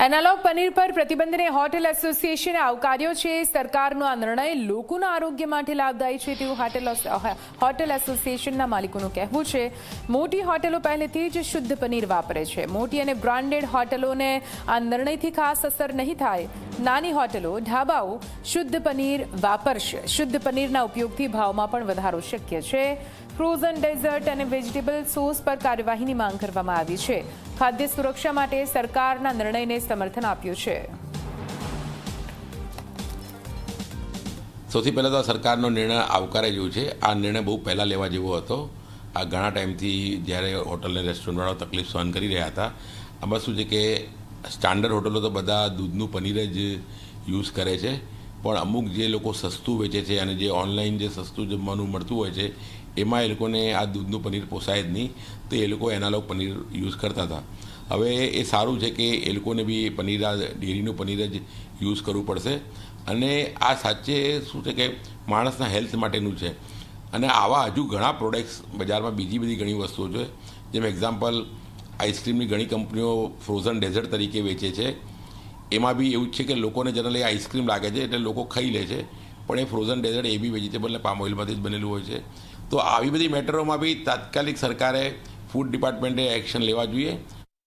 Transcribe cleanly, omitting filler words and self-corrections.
Analogue paneer પર પ્રતિબંધને hotel એસોસિએશને આવકાર્યો છે। સરકારનો આ નિર્ણય લોકોના આરોગ્ય માટે લાભદાયી છે તેવું હોટેલ એસોસિએશનના માલિકોનું કહેવું છે। મોટી હોટેલો પહેલેથી જ શુદ્ધ પનીર વાપરે છે। મોટી અને બ્રાન્ડેડ હોટેલોને આ નિર્ણયથી ખાસ અસર નહીં થાય। નાની હોટેલો ઢાબાઓ શુદ્ધ પનીર વાપરશે। શુદ્ધ પનીરના ઉપયોગથી ભાવમાં પણ વધારો શક્ય છે। ફ્રોઝન ડેઝર્ટ અને વેજીટેબલ સોસ પર કાર્યવાહીની માંગ કરવામાં આવી છે। ખાદ્ય સુરક્ષા માટે સરકારના નિર્ણયને સમર્થન આપ્યું છે। સૌથી પહેલાં તો સરકારનો નિર્ણય આવકારે જેવું છે। આ નિર્ણય બહુ પહેલાં લેવા જેવો હતો। આ ઘણા ટાઈમથી જ્યારે હોટલ અને રેસ્ટોરન્ટવાળાઓ તકલીફ સહન કરી રહ્યા હતા। આમાં શું છે કે સ્ટાન્ડર્ડ હોટલો તો બધા દૂધનું પનીર જ યુઝ કરે છે, પણ અમુક જે લોકો સસ્તું વેચે છે અને જે ઓનલાઈન જે સસ્તું જમવાનું મળતું હોય છે એમાં એ લોકોને આ દૂધનું પનીર પોસાય જ નહીં, તો એ લોકો એનાલોગ પનીર યુઝ કરતા હતા। હવે એ સારું છે કે એ લોકોને બી પનીર આ ડેરીનું પનીર જ યુઝ કરવું પડશે, અને આ સાચે શું છે કે માણસના હેલ્થ માટેનું છે। અને આવા હજુ ઘણા પ્રોડક્ટ્સ બજારમાં બીજી બધી ઘણી વસ્તુઓ છે, જેમ એક્ઝામ્પલ આઈસ્ક્રીમની ઘણી કંપનીઓ ફ્રોઝન ડેઝર્ટ તરીકે વેચે છે। એમાં બી એવું જ છે કે લોકોને જનરલી આઈસ્ક્રીમ લાગે છે એટલે લોકો ખાઈ લે છે, પણ એ ફ્રોઝન ડેઝર્ટ એ બી વેજીટેબલ અને પામ ઓઇલમાંથી જ બનેલું હોય છે। તો આવી બધી મેટરોમાં બી તાત્કાલિક સરકારે ફૂડ ડિપાર્ટમેન્ટે એક્શન લેવા જોઈએ